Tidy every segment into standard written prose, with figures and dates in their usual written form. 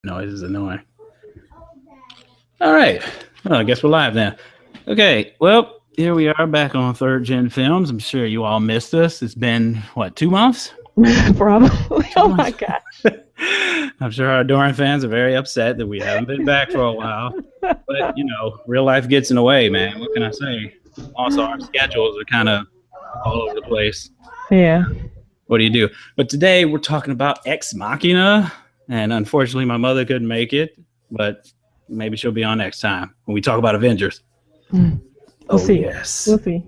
noise is annoying. All right. Well, I guess we're live then. Okay. Well, here we are back on 3rd Gen Films. I'm sure you all missed us. It's been, what, 2 months? Probably. Oh my gosh. I'm sure our Doran fans are very upset that we haven't been back for a while. But, real life gets in the way, man. What can I say? Also, our schedules are kind of all over the place. Yeah. What do you do? But today we're talking about Ex Machina. And unfortunately, my mother couldn't make it. But maybe she'll be on next time when we talk about Avengers. We'll see. Yes. We'll see.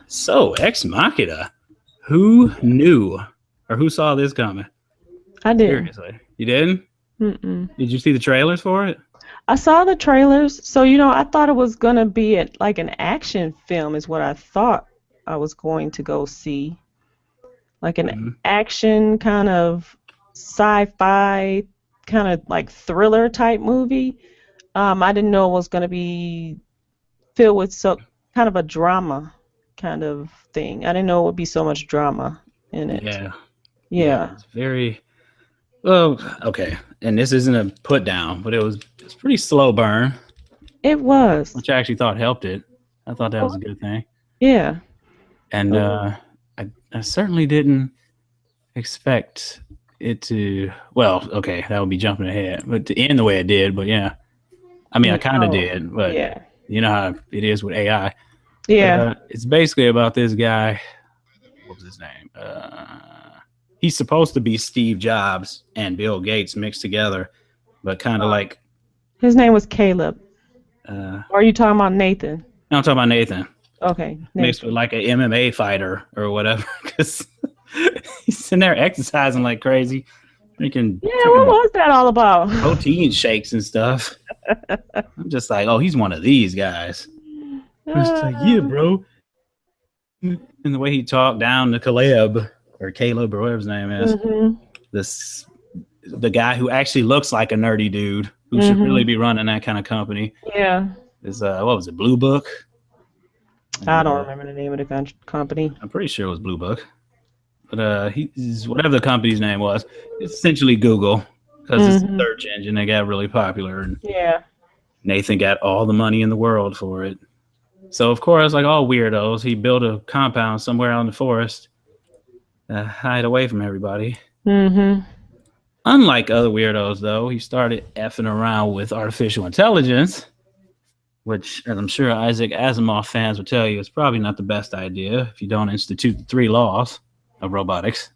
So, Ex Machina. Who knew or who saw this coming? I did. Seriously. You didn't? Mm-mm. Did you see the trailers for it? I saw the trailers. So, I thought it was going to be like an action film is what I thought I was going to go see. Like an action kind of sci-fi kind of like thriller type movie. I didn't know it was going to be filled with kind of a drama kind of thing. I didn't know it would be so much drama in it. Yeah. It's very well. Okay, and this isn't a put down, but it's pretty slow burn. It was, which I actually thought helped it. I thought that was a good thing. Yeah. And I certainly didn't expect it to. Well, okay, that would be jumping ahead, but to end the way it did. But yeah, I mean, I kind of did, but you know how it is with AI. Yeah. It's basically about this guy. What was his name? He's supposed to be Steve Jobs and Bill Gates mixed together, but kind of like. His name was Caleb. Or are you talking about Nathan? No, I'm talking about Nathan. Okay. Mixed with like an MMA fighter or whatever, because he's sitting there exercising like crazy, drinking. Yeah, what was that all about? Protein shakes and stuff. I'm just like, oh, he's one of these guys. It's like, yeah, bro. And the way he talked down to Caleb or whatever his name is, the guy who actually looks like a nerdy dude who should really be running that kind of company. Yeah. Is what was it, Blue Book? I don't remember the name of the company. I'm pretty sure it was Blue Book. But he's whatever the company's name was. It's essentially Google because it's a search engine. They got really popular. And Nathan got all the money in the world for it. So, of course, like all weirdos, he built a compound somewhere out in the forest to hide away from everybody. Unlike other weirdos, though, he started effing around with artificial intelligence, which, as I'm sure Isaac Asimov fans will tell you, is probably not the best idea if you don't institute the 3 laws of robotics.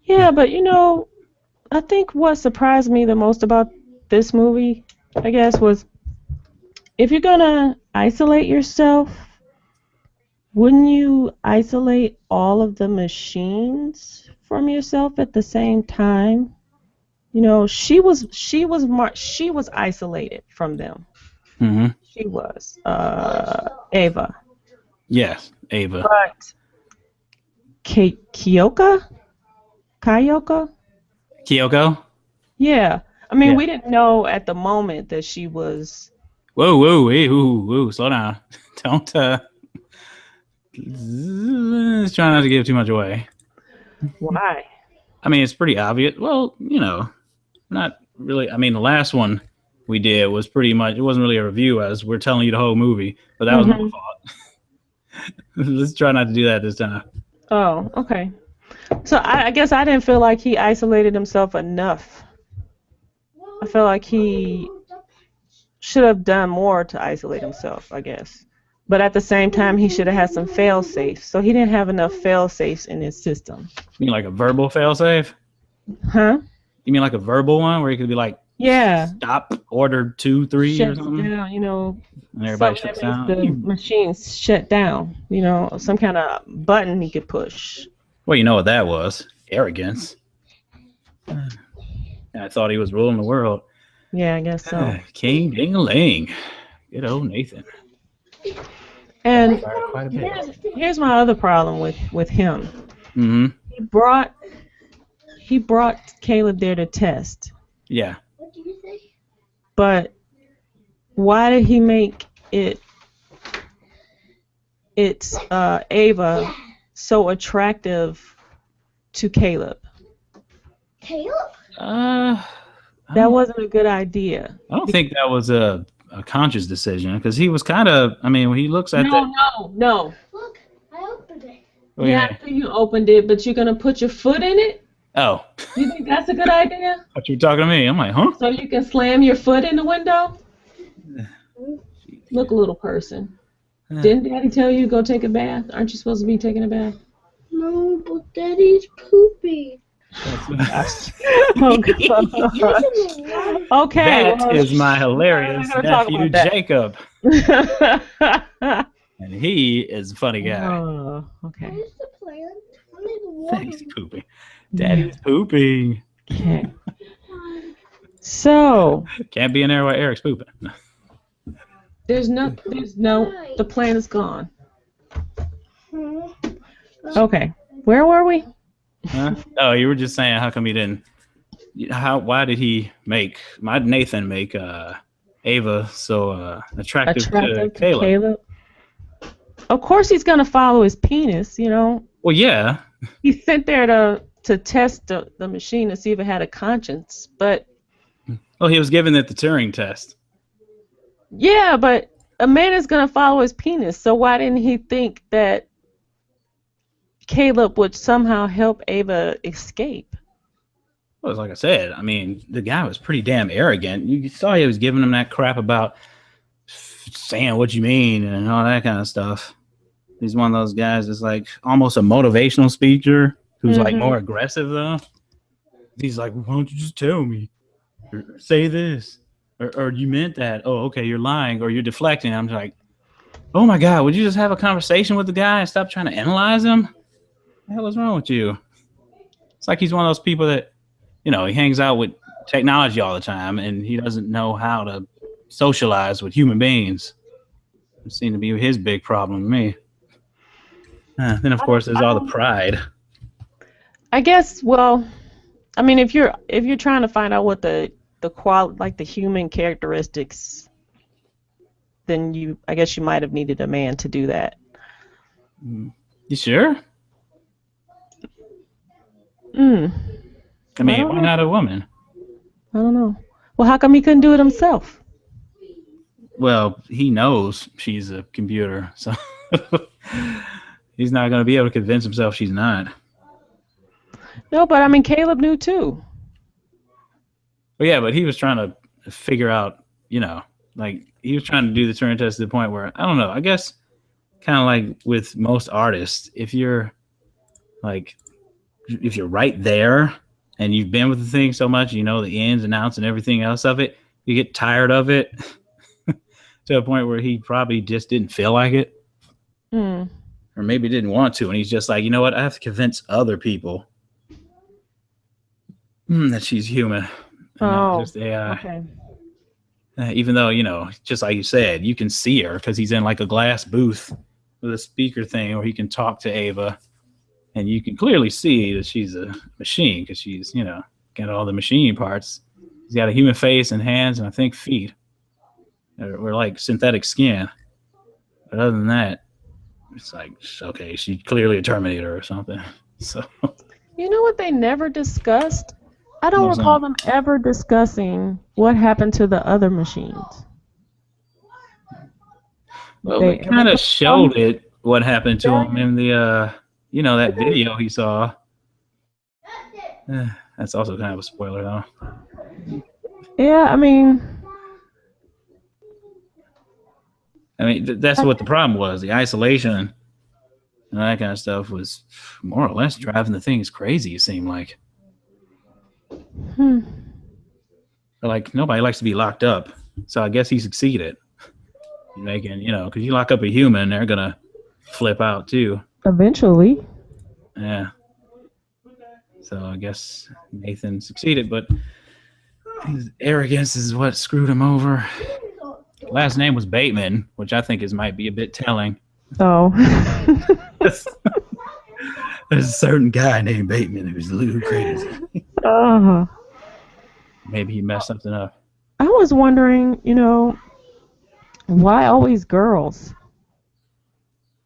Yeah, but I think what surprised me the most about this movie, I guess, was if you're gonna isolate yourself, wouldn't you isolate all of the machines from yourself at the same time? She was isolated from them. She was Ava. Yes, Ava. But Kyoko? Yeah. I mean, we didn't know at the moment that she was. Whoa, hey, whoa, slow down. Don't try not to give too much away. Why? I mean, it's pretty obvious. Well, not really. I mean, the last one we did was pretty much, it wasn't really a review as we're telling you the whole movie, but that was my fault. Let's try not to do that this time. Oh, okay. So I guess I didn't feel like he isolated himself enough. I feel like he should have done more to isolate himself, I guess. But at the same time, he should have had some fail-safes. So he didn't have enough fail-safes in his system. You mean like a verbal fail-safe? Huh? You mean like a verbal one where he could be like, stop, order 2, 3 or something? Down, and everybody shuts down. The machines shut down. Some kind of button he could push. Well, you know what that was? Arrogance. I thought he was ruling the world. Yeah, I guess so. King Ding-a-ling. Good old Nathan. And here's my other problem with him. He brought Caleb there to test. Yeah. But why did he make Ava so attractive to Caleb? That wasn't a good idea. I don't think that was a conscious decision because he was kind of. I mean, when he looks at that. No. Look, I opened it. Yeah, you opened it, but you're gonna put your foot in it? Oh. You think that's a good idea? What you talking to me? I'm like, huh? So you can slam your foot in the window? Look, little person. Didn't Daddy tell you to go take a bath? Aren't you supposed to be taking a bath? No, but Daddy's poopy. Oh, God. Okay. That is my hilarious nephew, Jacob. And he is a funny guy. Oh, okay. Where's the plant? Daddy's pooping. Daddy's pooping. Okay. So. Can't be in there while Eric's pooping. There's no, the plant is gone. Okay. Where were we? Huh? Oh, you were just saying how come he didn't, why did he make, Nathan make Ava so attractive to Caleb? Of course he's going to follow his penis, you know. Well, yeah. He's sent there to test the machine to see if it had a conscience, but... Well, he was giving it the Turing test. Yeah, but a man is going to follow his penis, so why didn't he think that Caleb would somehow help Ava escape? Well, like I said, I mean, the guy was pretty damn arrogant. You saw he was giving him that crap about saying what you mean and all that kind of stuff. He's one of those guys that's like almost a motivational speaker who's like more aggressive, though. He's like, why don't you just tell me? Or say this. Or you meant that. Oh, okay, you're lying or you're deflecting. I'm just like, oh my God, would you just have a conversation with the guy and stop trying to analyze him? What the hell is wrong with you? It's like he's one of those people that, you know, he hangs out with technology all the time and he doesn't know how to socialize with human beings. It seemed to be his big problem to me. Then, of course, there's all the pride. I guess, well, I mean, if you're trying to find out what the human characteristics, then I guess you might have needed a man to do that. You sure? I mean, why not a woman? I don't know. Well, how come he couldn't do it himself? Well, he knows she's a computer, so he's not going to be able to convince himself she's not. No, but I mean, Caleb knew too. Well, yeah, but he was trying to figure out, you know, like he was trying to do the Turing test to the point where, I don't know, I guess kind of like with most artists, if you're right there and you've been with the thing so much, you know, the ins and outs and everything else of it, you get tired of it to a point where he probably just didn't feel like it. Or maybe didn't want to. And he's just like, you know what? I have to convince other people that she's human. Just AI. Okay. Even though, you know, just like you said, you can see her because he's in like a glass booth with a speaker thing where he can talk to Ava. And you can clearly see that she's a machine because she's, you know, got all the machine parts. She's got a human face and hands and I think feet. Or like synthetic skin. But other than that, it's like, okay, she's clearly a Terminator or something. So, you know what they never discussed? I don't recall them ever discussing what happened to the other machines. Well, they kind of showed it, what happened to him in the, you know, that video he saw. That's also kind of a spoiler, though. Yeah, I mean, that's what the problem was. The isolation and that kind of stuff was more or less driving the things crazy, it seemed like. Like, nobody likes to be locked up. So I guess he succeeded. Making, you know, because you lock up a human, they're going to flip out, too. Eventually. Yeah. So I guess Nathan succeeded, but his arrogance is what screwed him over. Last name was Bateman, which I think might be a bit telling. Oh. There's a certain guy named Bateman who's a little crazy. Maybe he messed something up. I was wondering, you know, why always girls?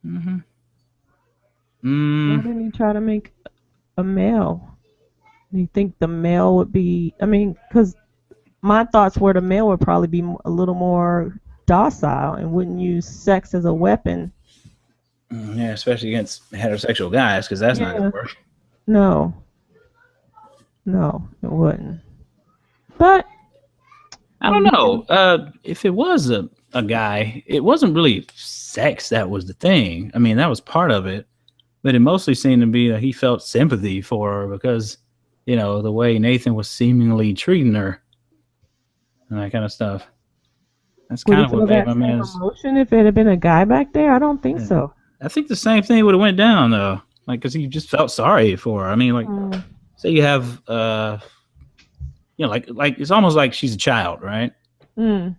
Why didn't he try to make a male? You think the male would be? I mean, because my thoughts were the male would probably be a little more docile and wouldn't use sex as a weapon. Yeah, especially against heterosexual guys, because that's not gonna work. No, it wouldn't. But I don't know. If it was a guy, it wasn't really sex that was the thing. I mean, that was part of it, but it mostly seemed to be that he felt sympathy for her because, you know, the way Nathan was seemingly treating her and that kind of stuff. That's kind of what made my man's emotion. If it had been a guy back there, I don't think so. I think the same thing would have went down though, like because he just felt sorry for her. I mean, like, say you have, you know, like it's almost like she's a child, right? And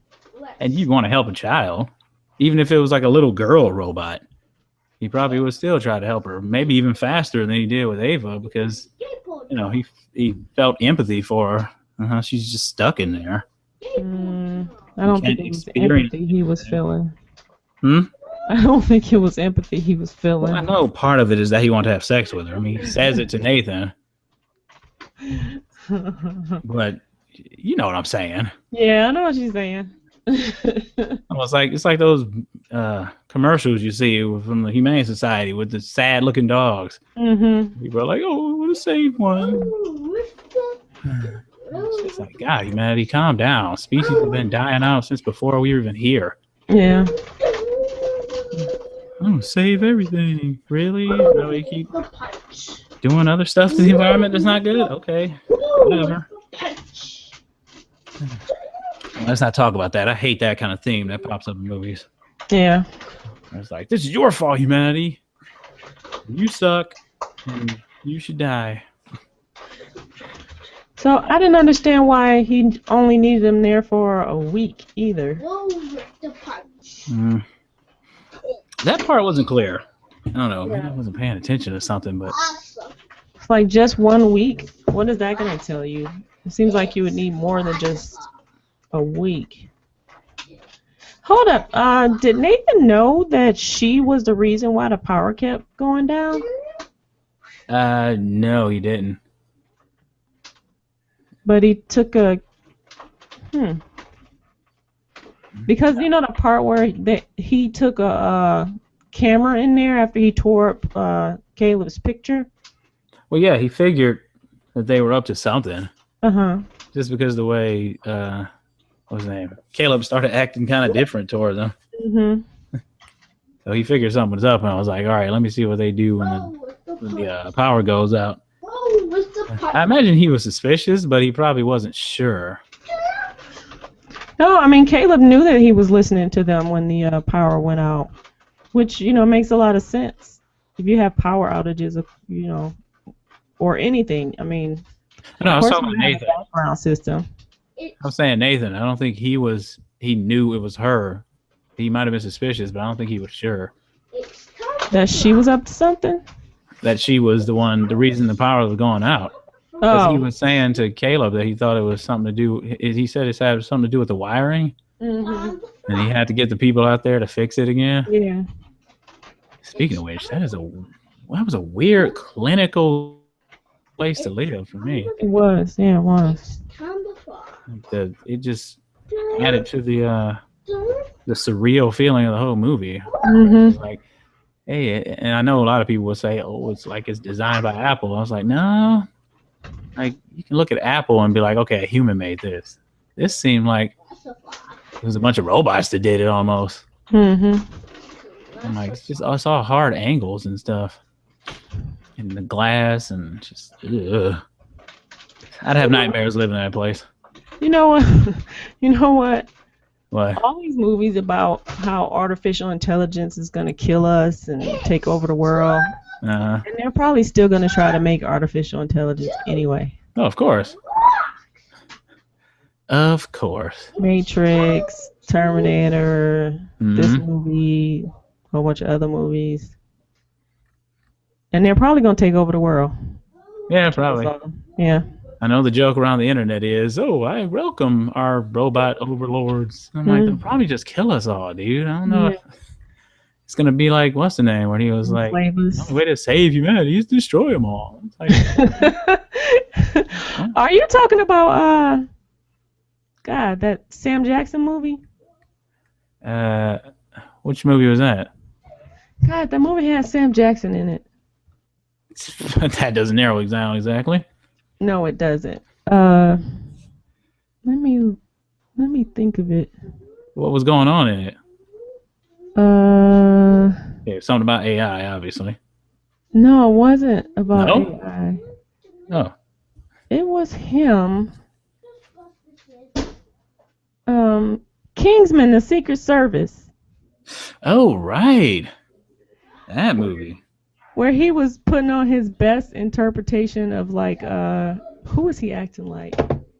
you want to help a child, even if it was like a little girl robot. He probably would still try to help her, maybe even faster than he did with Ava, because you know he felt empathy for her. She's just stuck in there. I don't think it was empathy he was feeling. I don't think it was empathy he was feeling. Well, I know part of it is that he wanted to have sex with her. I mean, he says it to Nathan. But you know what I'm saying. Yeah, I know what you're saying. It's like those commercials you see from the Humane Society with the sad looking dogs. People are like, oh, what a safe one. It's like, God, humanity, calm down. Species have been dying out since before we were even here. Yeah. Oh, save everything. Really? No, we keep doing other stuff to the environment that's not good? Okay. Whatever. Let's not talk about that. I hate that kind of theme that pops up in movies. Yeah. It's like, this is your fault, humanity. You suck. And you should die. So I didn't understand why he only needed him there for a week either. That part wasn't clear. I don't know. Maybe I wasn't paying attention to something, but it's like just 1 week. What is that going to tell you? It seems like you would need more than just a week. Hold up. Did Nathan know that she was the reason why the power kept going down? No, he didn't. But he took a because you know the part where he took a camera in there after he tore up Caleb's picture. Well, yeah, he figured that they were up to something. Just because the way what was his name? Caleb started acting kind of different towards him. So he figured something was up, and I was like, all right, let me see what they do when the power goes out. I imagine he was suspicious, but he probably wasn't sure. No, I mean, Caleb knew that he was listening to them when the power went out, which, you know, makes a lot of sense. If you have power outages, you know, or anything, I mean, no, I was talking about Nathan. Background system. I'm saying Nathan. I don't think he knew it was her. He might have been suspicious, but I don't think he was sure. That she was up to something? That she was the reason the power was going out. Because he was saying to Caleb that he thought it was something to do. He said it had something to do with the wiring, and he had to get the people out there to fix it again. Yeah. Speaking of which, that was a weird clinical place to live for me. It was, yeah, it was. It just added to the surreal feeling of the whole movie. Like, hey, and I know a lot of people will say, "Oh, it's like it's designed by Apple." I was like, no. Like, you can look at Apple and be like, okay, a human made this. This seemed like it was a bunch of robots that did it almost. I'm like, it's all hard angles and stuff. And the glass and just, ugh. I'd have nightmares living in that place. You know what? What? All these movies about how artificial intelligence is going to kill us and take over the world. And they're probably still going to try to make artificial intelligence anyway. Oh, of course. Of course. Matrix, Terminator, this movie, a whole bunch of other movies. And they're probably going to take over the world. Yeah, probably. Yeah. I know the joke around the internet is, oh, I welcome our robot overlords. I'm like, they'll probably just kill us all, dude. I don't know. Yeah. It's going to be like, what's the name? When he was like, the only way to save humanity is destroy them all. It's like, Are you talking about God, that Sam Jackson movie? Which movie was that? God, that movie has Sam Jackson in it. That doesn't narrow it down exactly. No, it doesn't. Let me think of it. What was going on in it? Yeah, something about AI, obviously. No, it wasn't about No? AI. Oh. It was him. Kingsman, The Secret Service. Oh, right. That movie. Where he was putting on his best interpretation of like who was he acting like?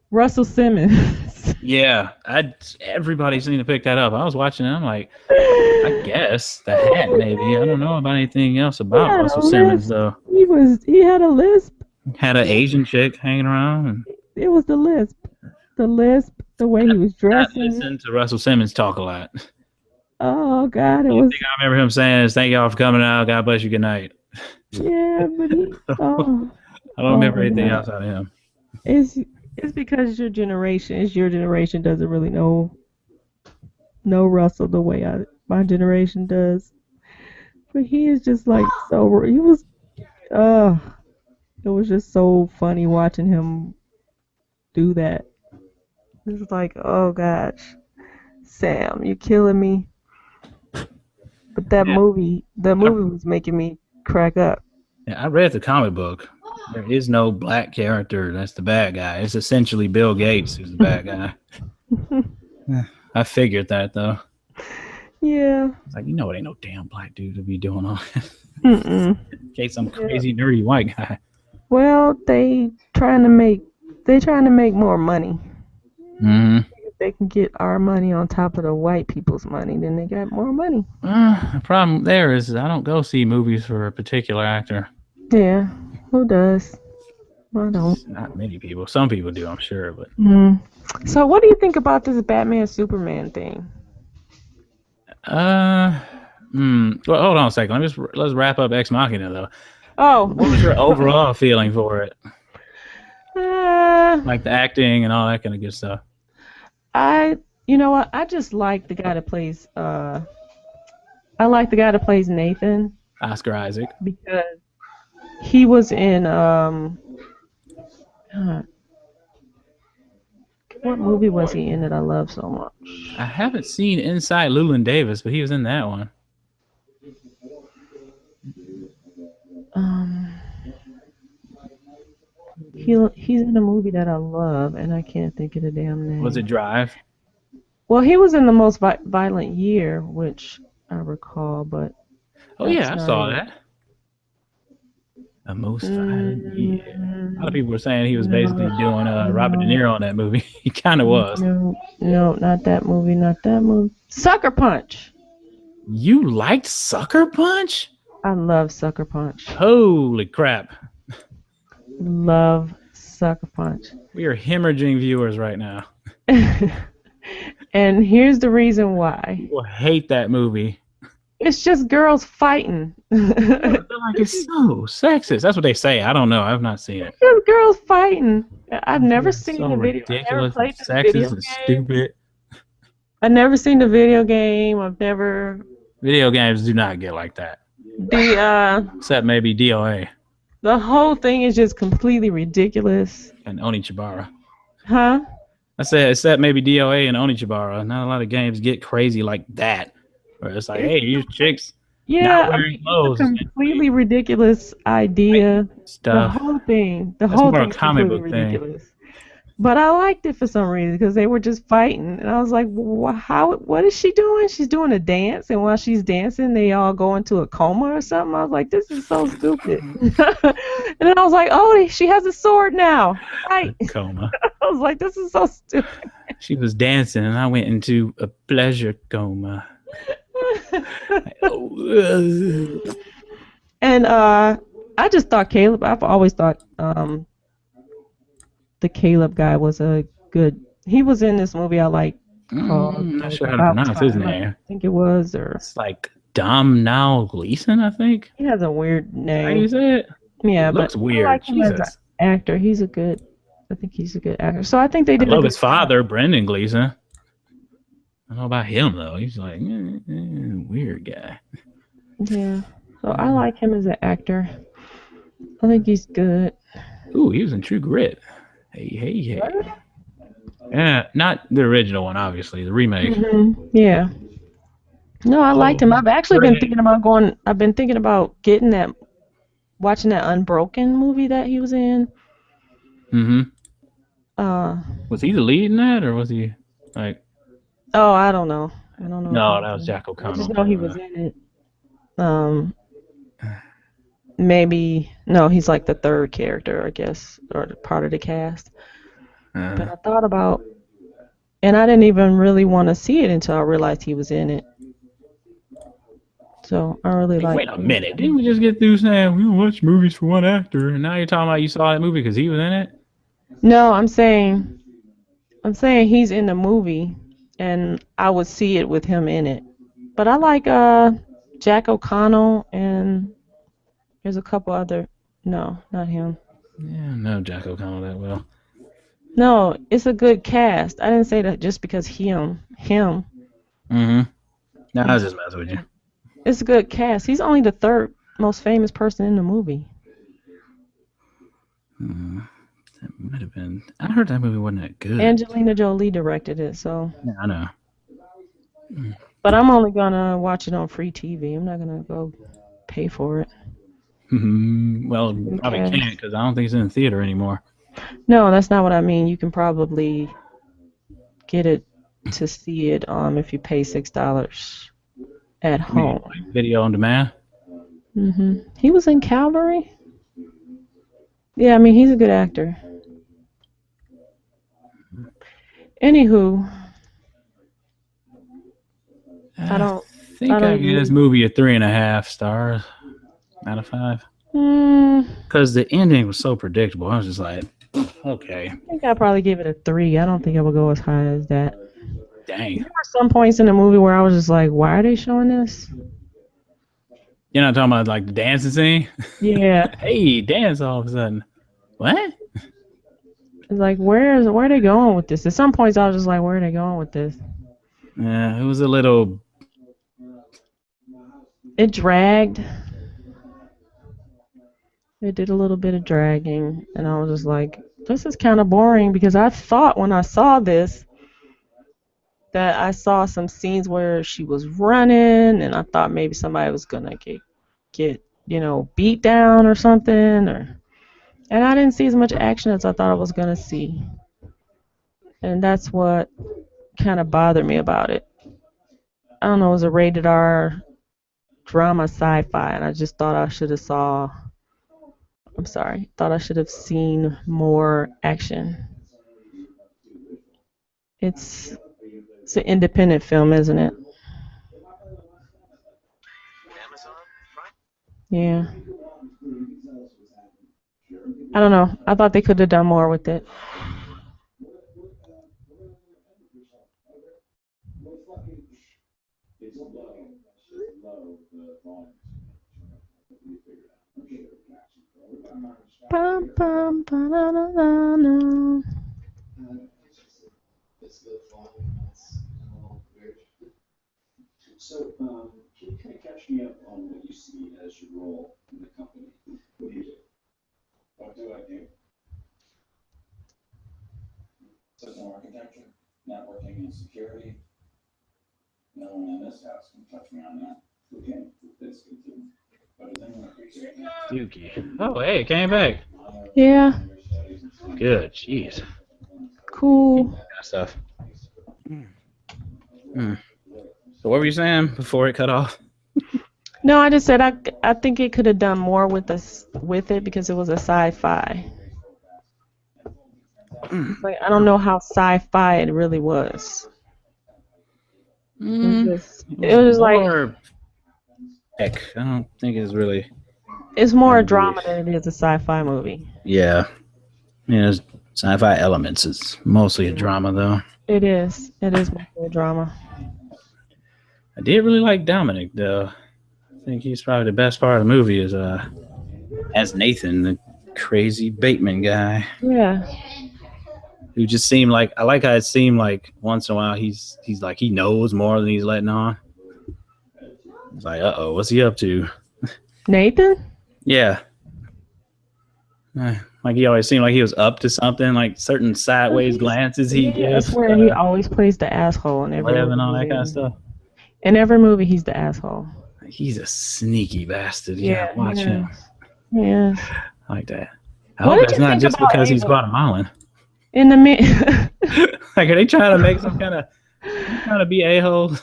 Russell Simmons. Yeah, everybody seemed to pick that up. I was watching it. I'm like, I guess the hat maybe. I don't know about anything else about Russell Simmons though. He had a lisp. Had an Asian chick hanging around. And it was the lisp, the way he was dressing. I listened to Russell Simmons talk a lot. Oh God, I remember him saying, "Thank y'all for coming out. God bless you. Good night." Yeah, but I don't remember anything else out of him. It's because it's your generation doesn't really know Russell the way my generation does. But he is just like it was just so funny watching him do that. It's like, oh gosh, Sam, you're killing me. But that movie was making me crack up. Yeah, I read the comic book. There is no black character that's the bad guy. It's essentially Bill Gates who's the bad guy. I figured that though. Yeah. It's like, it ain't no damn black dude to be doing all this. In case some crazy nerdy white guy. Well, they trying to make more money. Mm-hmm. If they can get our money on top of the white people's money, then they got more money. The problem there is I don't go see movies for a particular actor. Yeah, who does? I don't. Not many people. Some people do, I'm sure, but. So, what do you think about this Batman Superman thing? Well, hold on a second. Let's wrap up Ex Machina though. Oh, what was your overall feeling for it? Like the acting and all that kind of good stuff. You know what? I just like the guy that plays. I like the guy that plays Nathan. Oscar Isaac. Because he was in what movie was he in that I love so much? I haven't seen Inside Llewyn Davis, but he was in that one. He's in a movie that I love, and I can't think of the damn name. Was it Drive? Well, he was in The Most Violent Year, which I recall, but... Oh, yeah, I saw that. The Most Violent Year. A lot of people were saying he was basically doing Robert De Niro in that movie. He kind of was. No, not that movie. Sucker Punch. You liked Sucker Punch? I love Sucker Punch. Holy crap. Love Sucker Punch. We are hemorrhaging viewers right now. And here's the reason why. People hate that movie. It's just girls fighting. Like, it's so sexist. That's what they say. I don't know. I've not seen it. It's just girls fighting. I've never seen so the video. Ridiculous, sexist, and stupid. I've never seen the video game. Video games do not get like that. Except maybe DOA. The whole thing is just completely ridiculous. And Onichibara. Huh? I said, except maybe DOA and Onichibara. Not a lot of games get crazy like that. Where it's like, hey, you chicks not wearing clothes. It's a completely ridiculous idea. Stuff. The whole thing. That's more a comic book ridiculous. But I liked it for some reason because they were just fighting, and I was like, what is she doing? She's doing a dance, and while she's dancing, they all go into a coma or something. I was like, this is so stupid. And then I was like, oh, she has a sword now. Right. Coma. I was like, this is so stupid. She was dancing, and I went into a pleasure coma. And I just thought Caleb. I've always thought the Caleb guy was a good. He was in this movie I like called. I'm not sure how to pronounce his name. I think it was, or it's like Dom Now Gleason, I think. He has a weird name. How you say it? Yeah, It looks but weird. I like him as an actor. He's a good I think he's a good actor. So I think they did. I love his father, Brendan Gleeson. I don't know about him though. He's like weird guy. Yeah. So I like him as an actor. I think he's good. Ooh, he was in True Grit. Hey. Yeah, not the original one, obviously, the remake. Yeah. No, I liked him. I've actually been thinking about watching that Unbroken movie that he was in. Was he the lead in that, or was he like? Oh, I don't know. No, that was Jack O'Connell. I just know he was in it. Maybe no, he's like the third character, I guess, or part of the cast. But I thought about, and I didn't even really want to see it until I realized he was in it. So I really like. Wait a minute! Didn't we just get through saying we watch movies for one actor, and now you're talking about you saw that movie because he was in it? No, I'm saying he's in the movie, and I would see it with him in it. But I like Jack O'Connell, and there's a couple other. No, not him. Yeah, no Jack O'Connell that well. No, it's a good cast. I didn't say that just because him. No, I was just messing with you. It's a good cast. He's only the third most famous person in the movie. That might have been. I heard that movie wasn't that good. Angelina Jolie directed it, so. Yeah, I know. But I'm only gonna watch it on free TV. I'm not gonna go pay for it. Well, probably can't because I don't think it's in the theater anymore. No, that's not what I mean. You can probably get it to see it if you pay $6 at home. Like video on demand. He was in Calvary. Yeah, I mean he's a good actor. Anywho, I think I give this movie a 3.5 stars out of 5. Because the ending was so predictable. I was just like, okay. I think I'd probably give it a 3. I don't think I would go as high as that. Dang. There were some points in the movie where I was just like, why are they showing this? You're not talking about like the dancing scene? Yeah. Hey, dance all of a sudden. What? It's like, where are they going with this? At some points I was just like, where are they going with this? Yeah, it was a little... It dragged. It did a little bit of dragging, and I was just like, this is kind of boring, because I thought when I saw this that I saw some scenes where she was running, and I thought maybe somebody was gonna get beat down or something, and I didn't see as much action as I thought I was gonna see, and that's what kind of bothered me about it. I don't know, it was a rated R drama sci-fi, and I just thought I should have seen more action. It's an independent film, isn't it? Yeah. I don't know. I thought they could have done more with it. Bum, bum, ba-da-da-da-da. So, can you kind of catch me up on what you see as your role in the company? What do you do? What do I do? System architecture, networking, and security. No one in this house can touch me on that. Who can? This can do. But does anyone appreciate that? Dookie. Oh, hey, it came back. Yeah. Good, jeez. Cool. That stuff. So what were you saying before it cut off? No, I just said I think it could have done more with it because it was a sci-fi. Like, I don't know how sci-fi it really was. It was like... Heck, I don't think it's really... It's more a drama than it is a sci-fi movie. Yeah. There's sci-fi elements. It's mostly a drama, though. It is. It is mostly a drama. I did really like Dominic, though. I think he's probably the best part of the movie as Nathan, the crazy Bateman guy. Yeah. who just seemed like, I like how it seemed like once in a while he's like he knows more than he's letting on. It's like, uh-oh, what's he up to? Nathan? Yeah. Like he always seemed like he was up to something, like certain sideways glances he gives. I swear he always plays the asshole in every movie. And all that kind of stuff. In every movie, he's the asshole. He's a sneaky bastard. Yeah, watch him. Yeah. I like that. I hope that's not just because he's Guatemalan. In the like, are they trying to make some kind of trying to be a-holes?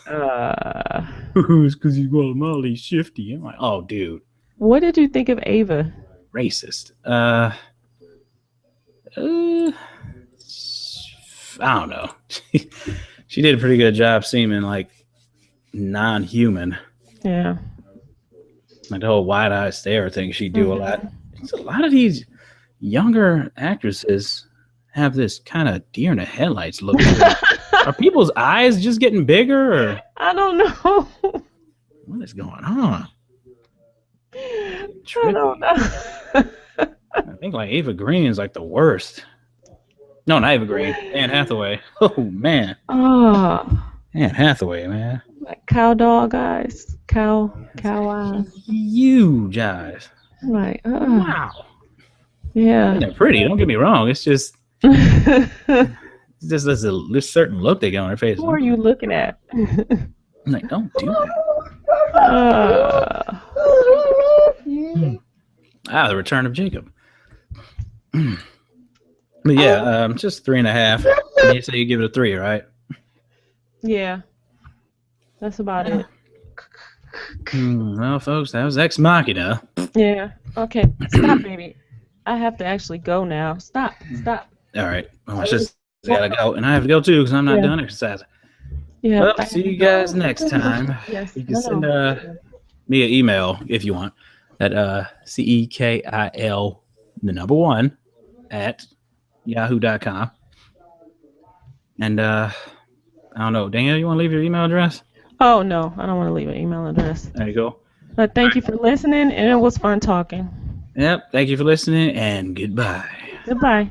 It's because he's Guatemalan, he's shifty. I'm like, oh, dude. What did you think of Ava? Racist. I don't know. She did a pretty good job seeming like non-human. Yeah. Like the whole wide-eyed stare thing she do a lot. It's a lot of these younger actresses have this kind of deer in the headlights look. Are people's eyes just getting bigger? Or I don't know. what is going on? I don't know. I think like Ava Green is like the worst. No, not Ava Green. Anne Hathaway. Oh man. Oh. Anne Hathaway, man. Like cow dog eyes. Cow eyes. Huge eyes. Like, wow. Yeah. They're pretty. Don't get me wrong. It's just, it's just there's a certain look they get on their face. Who are you looking at? I'm like, don't do that. The Return of Jacob. But yeah, just 3.5. And you say you give it a 3, right? Yeah. That's about it. Well, folks, that was Ex Machina. Yeah. Okay. Stop, baby. I have to actually go now. Stop. All right. Well, I just gotta go, and I have to go too because I'm not done exercising. Yeah. Well, see you guys next time. Yes. You can send me an email if you want at CEKIL1 at yahoo.com. And I don't know, Danielle, you want to leave your email address? Oh no, I don't want to leave an email address. There you go. But thank you for listening, and it was fun talking. Yep. Thank you for listening, and goodbye. Goodbye.